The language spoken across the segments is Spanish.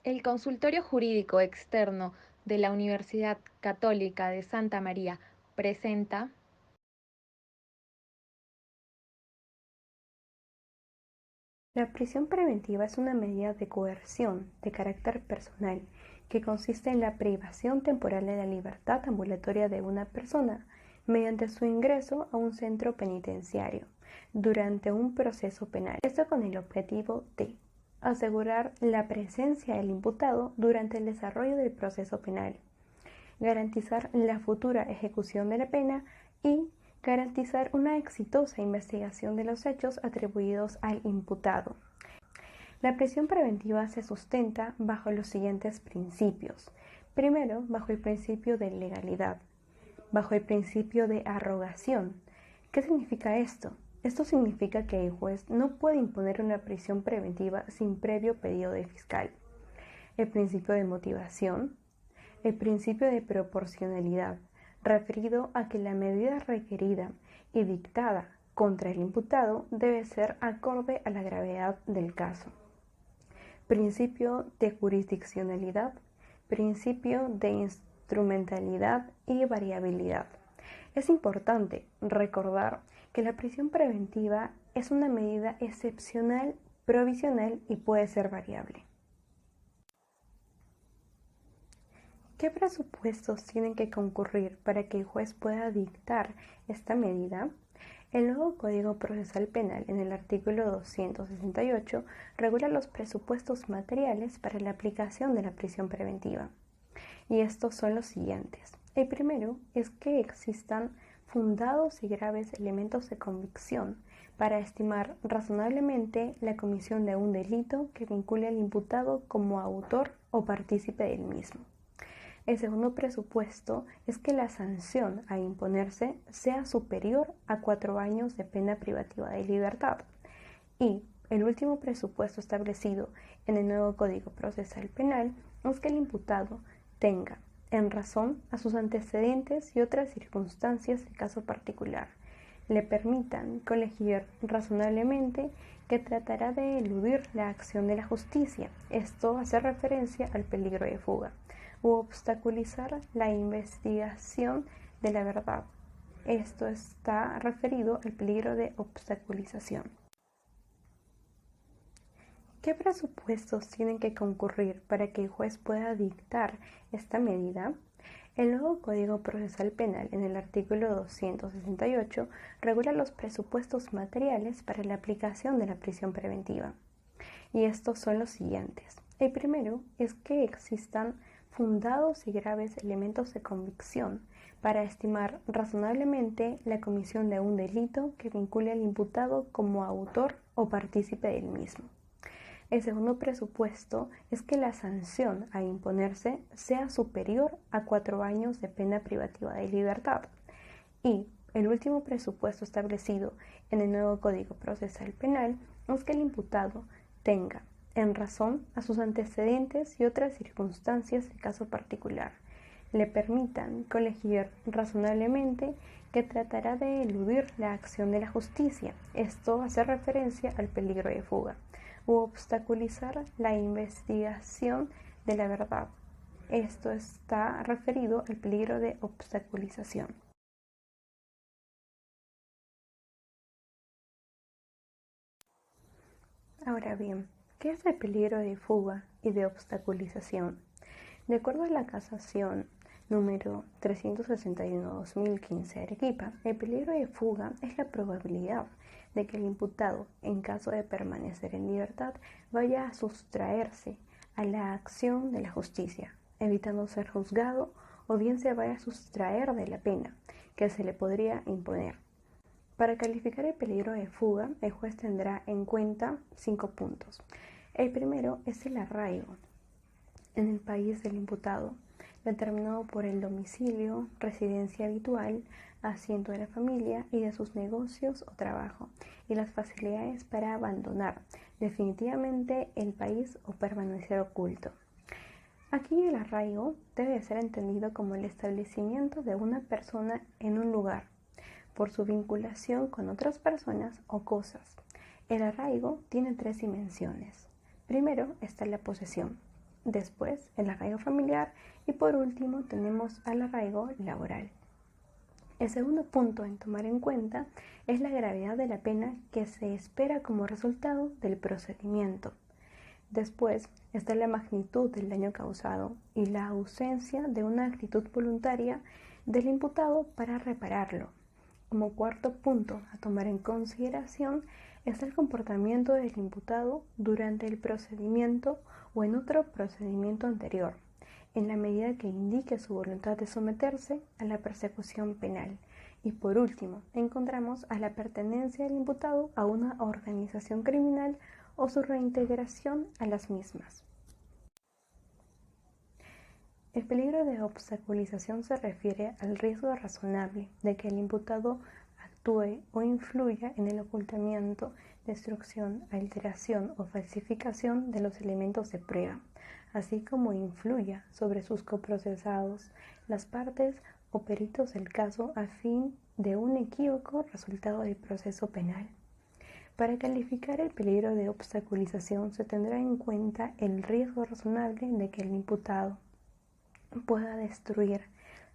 El Consultorio Jurídico Externo de la Universidad Católica de Santa María presenta. La prisión preventiva es una medida de coerción de carácter personal que consiste en la privación temporal de la libertad ambulatoria de una persona mediante su ingreso a un centro penitenciario durante un proceso penal. Esto con el objetivo de asegurar la presencia del imputado durante el desarrollo del proceso penal, garantizar la futura ejecución de la pena y garantizar una exitosa investigación de los hechos atribuidos al imputado. La prisión preventiva se sustenta bajo los siguientes principios. Primero, bajo el principio de legalidad, bajo el principio de arrogación. ¿Qué significa esto? Esto significa que el juez no puede imponer una prisión preventiva sin previo pedido del fiscal. El principio de motivación, el principio de proporcionalidad, referido a que la medida requerida y dictada contra el imputado debe ser acorde a la gravedad del caso. Principio de jurisdiccionalidad, principio de instrumentalidad y variabilidad. Es importante recordar que la prisión preventiva es una medida excepcional, provisional y puede ser variable. ¿Qué presupuestos tienen que concurrir para que el juez pueda dictar esta medida? El nuevo Código Procesal Penal, en el artículo 268, regula los presupuestos materiales para la aplicación de la prisión preventiva. Y estos son los siguientes. El primero es que existan fundados y graves elementos de convicción para estimar razonablemente la comisión de un delito que vincule al imputado como autor o partícipe del mismo. El segundo presupuesto es que la sanción a imponerse sea superior a 4 años de pena privativa de libertad. Y el último presupuesto establecido en el nuevo Código Procesal Penal es que el imputado tenga, en razón a sus antecedentes y otras circunstancias del caso particular, le permitan colegir razonablemente que tratará de eludir la acción de la justicia. Esto hace referencia al peligro de fuga u obstaculizar la investigación de la verdad. Esto está referido al peligro de obstaculización. ¿Qué presupuestos tienen que concurrir para que el juez pueda dictar esta medida? El nuevo Código Procesal Penal, en el artículo 268, regula los presupuestos materiales para la aplicación de la prisión preventiva. Y estos son los siguientes. El primero es que existan fundados y graves elementos de convicción para estimar razonablemente la comisión de un delito que vincule al imputado como autor o partícipe del mismo. El segundo presupuesto es que la sanción a imponerse sea superior a 4 años de pena privativa de libertad. Y el último presupuesto establecido en el nuevo Código Procesal Penal es que el imputado tenga, en razón a sus antecedentes y otras circunstancias del caso particular, le permitan colegir razonablemente que tratará de eludir la acción de la justicia. Esto hace referencia al peligro de fuga u obstaculizar la investigación de la verdad. Esto está referido al peligro de obstaculización. Ahora bien, ¿qué es el peligro de fuga y de obstaculización? De acuerdo a la casación número 361/2015 Arequipa, el peligro de fuga es la probabilidad de que el imputado, en caso de permanecer en libertad, vaya a sustraerse a la acción de la justicia, evitando ser juzgado, o bien se vaya a sustraer de la pena que se le podría imponer. Para calificar el peligro de fuga, el juez tendrá en cuenta 5 puntos. El primero es el arraigo en el país del imputado, determinado por el domicilio, residencia habitual, asiento de la familia y de sus negocios o trabajo, y las facilidades para abandonar definitivamente el país o permanecer oculto. Aquí el arraigo debe ser entendido como el establecimiento de una persona en un lugar, por su vinculación con otras personas o cosas. El arraigo tiene 3 dimensiones. Primero está la posesión. después el arraigo familiar y por último tenemos al arraigo laboral. El segundo punto en tomar en cuenta es la gravedad de la pena que se espera como resultado del procedimiento. Después está la magnitud del daño causado y la ausencia de una actitud voluntaria del imputado para repararlo. Como cuarto punto a tomar en consideración está el comportamiento del imputado durante el procedimiento o en otro procedimiento anterior, en la medida que indique su voluntad de someterse a la persecución penal. Y por último, encontramos a la pertenencia del imputado a una organización criminal o su reintegración a las mismas. El peligro de obstaculización se refiere al riesgo razonable de que el imputado actúe o influya en el ocultamiento, destrucción, alteración o falsificación de los elementos de prueba, así como influya sobre sus coprocesados, las partes o peritos del caso a fin de un equívoco resultado del proceso penal. Para calificar el peligro de obstaculización se tendrá en cuenta el riesgo razonable de que el imputado pueda destruir,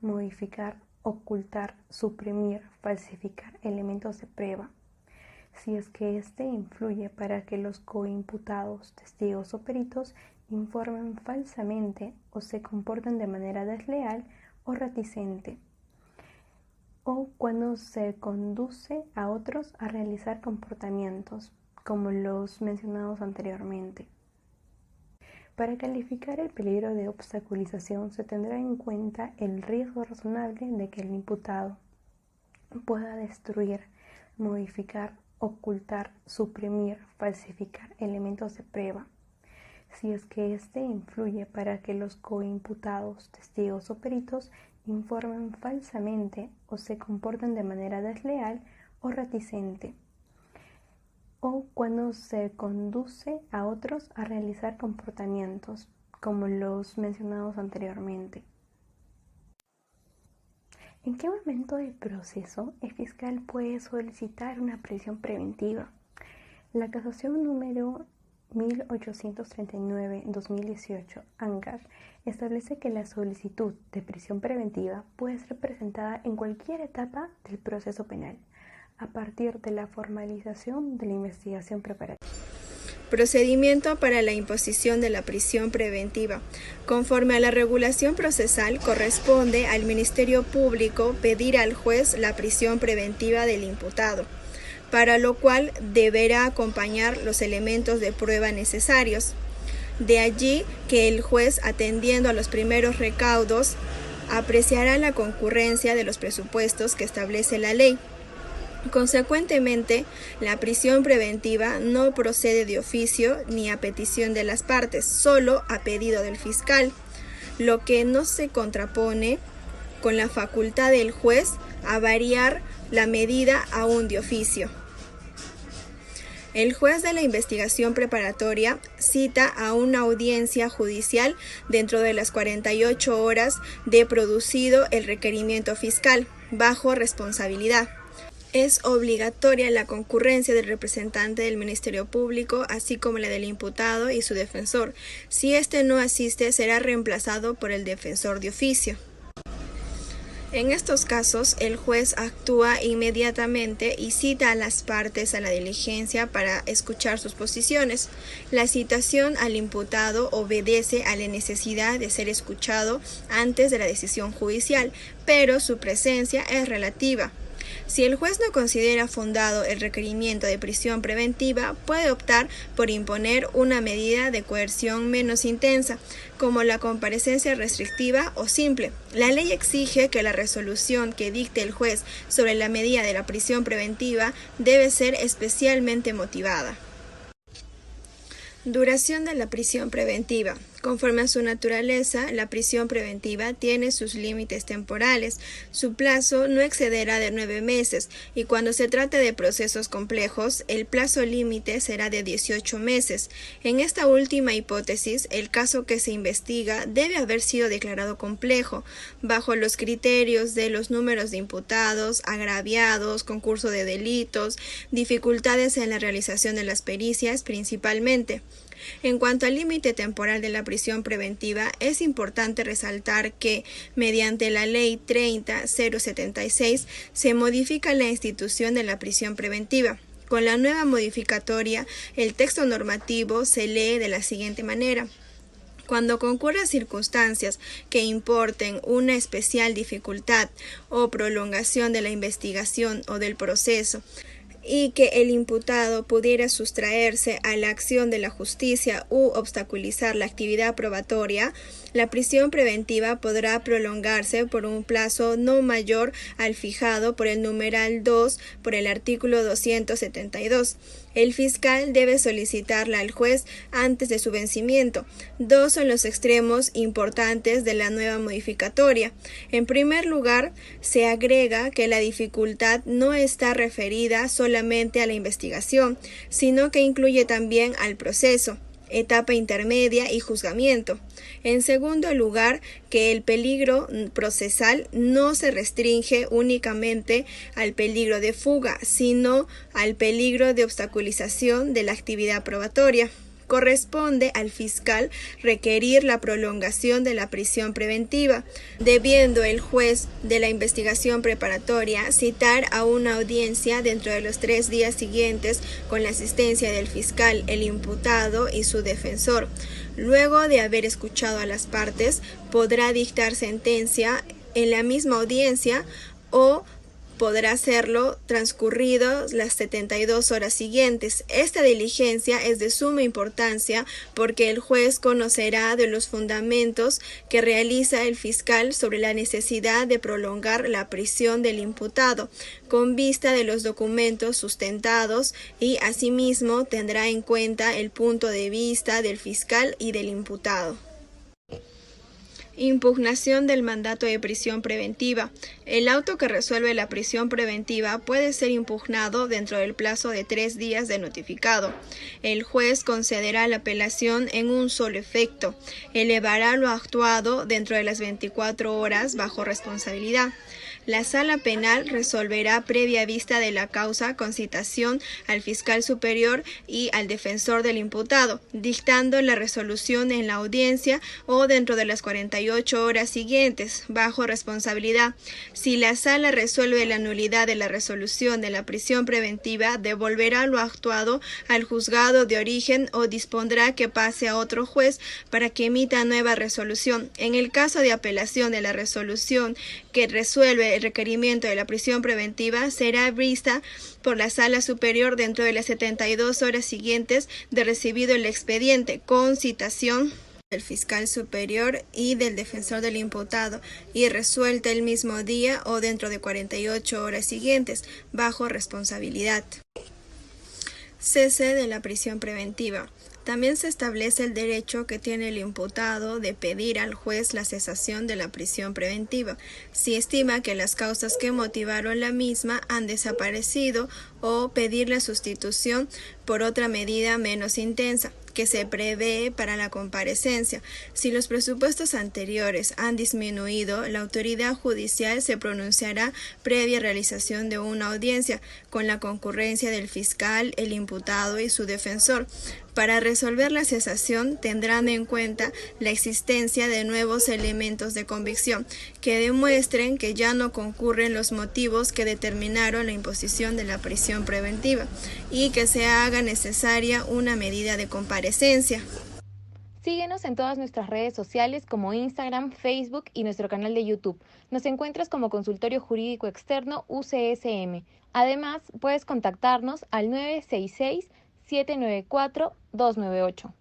modificar, ocultar, suprimir, falsificar elementos de prueba, si es que éste influye para que los coimputados, testigos o peritos informen falsamente o se comporten de manera desleal o reticente, o cuando se conduce a otros a realizar comportamientos como los mencionados anteriormente. Para calificar el peligro de obstaculización se tendrá en cuenta el riesgo razonable de que el imputado pueda destruir, modificar, ocultar, suprimir, falsificar elementos de prueba, si es que éste influye para que los coimputados, testigos o peritos informen falsamente o se comporten de manera desleal o reticente, o cuando se conduce a otros a realizar comportamientos como los mencionados anteriormente. ¿En qué momento del proceso el fiscal puede solicitar una prisión preventiva? La casación número 1839-2018, ANCAR, establece que la solicitud de prisión preventiva puede ser presentada en cualquier etapa del proceso penal, a partir de la formalización de la investigación preparatoria. Procedimiento para la imposición de la prisión preventiva. Conforme a la regulación procesal, corresponde al Ministerio Público pedir al juez la prisión preventiva del imputado, para lo cual deberá acompañar los elementos de prueba necesarios. De allí que el juez, atendiendo a los primeros recaudos, apreciará la concurrencia de los presupuestos que establece la ley. Consecuentemente, la prisión preventiva no procede de oficio ni a petición de las partes, solo a pedido del fiscal, lo que no se contrapone con la facultad del juez a variar la medida aún de oficio. El juez de la investigación preparatoria cita a una audiencia judicial dentro de las 48 horas de producido el requerimiento fiscal, bajo responsabilidad. Es obligatoria la concurrencia del representante del Ministerio Público, así como la del imputado y su defensor. Si éste no asiste, será reemplazado por el defensor de oficio. En estos casos, el juez actúa inmediatamente y cita a las partes a la diligencia para escuchar sus posiciones. La citación al imputado obedece a la necesidad de ser escuchado antes de la decisión judicial, pero su presencia es relativa. Si el juez no considera fundado el requerimiento de prisión preventiva, puede optar por imponer una medida de coerción menos intensa, como la comparecencia restrictiva o simple. La ley exige que la resolución que dicte el juez sobre la medida de la prisión preventiva debe ser especialmente motivada. Duración de la prisión preventiva. Conforme a su naturaleza, la prisión preventiva tiene sus límites temporales. Su plazo no excederá de 9 meses y cuando se trate de procesos complejos, el plazo límite será de 18 meses. En esta última hipótesis, el caso que se investiga debe haber sido declarado complejo, bajo los criterios de los números de imputados, agraviados, concurso de delitos, dificultades en la realización de las pericias principalmente. En cuanto al límite temporal de la prisión preventiva, es importante resaltar que, mediante la Ley 30.076, se modifica la institución de la prisión preventiva. Con la nueva modificatoria, el texto normativo se lee de la siguiente manera. Cuando concurran circunstancias que importen una especial dificultad o prolongación de la investigación o del proceso, y que el imputado pudiera sustraerse a la acción de la justicia u obstaculizar la actividad probatoria, la prisión preventiva podrá prolongarse por un plazo no mayor al fijado por el numeral 2 por el artículo 272. El fiscal debe solicitarla al juez antes de su vencimiento. Dos son los extremos importantes de la nueva modificatoria. En primer lugar, se agrega que la dificultad no está referida solamente a la investigación, sino que incluye también al proceso, etapa intermedia y juzgamiento. En segundo lugar, que el peligro procesal no se restringe únicamente al peligro de fuga, sino al peligro de obstaculización de la actividad probatoria. Corresponde al fiscal requerir la prolongación de la prisión preventiva, debiendo el juez de la investigación preparatoria citar a una audiencia dentro de los 3 días siguientes con la asistencia del fiscal, el imputado y su defensor. Luego de haber escuchado a las partes, podrá dictar sentencia en la misma audiencia o podrá hacerlo transcurridos las 72 horas siguientes. Esta diligencia es de suma importancia porque el juez conocerá de los fundamentos que realiza el fiscal sobre la necesidad de prolongar la prisión del imputado, con vista de los documentos sustentados, y asimismo tendrá en cuenta el punto de vista del fiscal y del imputado. Impugnación del mandato de prisión preventiva. El auto que resuelve la prisión preventiva puede ser impugnado dentro del plazo de 3 días de notificado. El juez concederá la apelación en un solo efecto. Elevará lo actuado dentro de las 24 horas bajo responsabilidad. La sala penal resolverá previa vista de la causa con citación al fiscal superior y al defensor del imputado, dictando la resolución en la audiencia o dentro de las 48 horas siguientes, bajo responsabilidad. Si la sala resuelve la nulidad de la resolución de la prisión preventiva, devolverá lo actuado al juzgado de origen o dispondrá que pase a otro juez para que emita nueva resolución. En el caso de apelación de la resolución que resuelve el requerimiento de la prisión preventiva, será vista por la sala superior dentro de las 72 horas siguientes de recibido el expediente, con citación del fiscal superior y del defensor del imputado, y resuelta el mismo día o dentro de 48 horas siguientes, bajo responsabilidad. Cese de la prisión preventiva. También se establece el derecho que tiene el imputado de pedir al juez la cesación de la prisión preventiva, si estima que las causas que motivaron la misma han desaparecido, o pedir la sustitución por otra medida menos intensa, que se prevé para la comparecencia. Si los presupuestos anteriores han disminuido, la autoridad judicial se pronunciará previa realización de una audiencia, con la concurrencia del fiscal, el imputado y su defensor. Para resolver la cesación tendrán en cuenta la existencia de nuevos elementos de convicción que demuestren que ya no concurren los motivos que determinaron la imposición de la prisión preventiva y que se haga necesaria una medida de comparecencia. Síguenos en todas nuestras redes sociales como Instagram, Facebook y nuestro canal de YouTube. Nos encuentras como Consultorio Jurídico Externo UCSM. Además, puedes contactarnos al 966-794-298.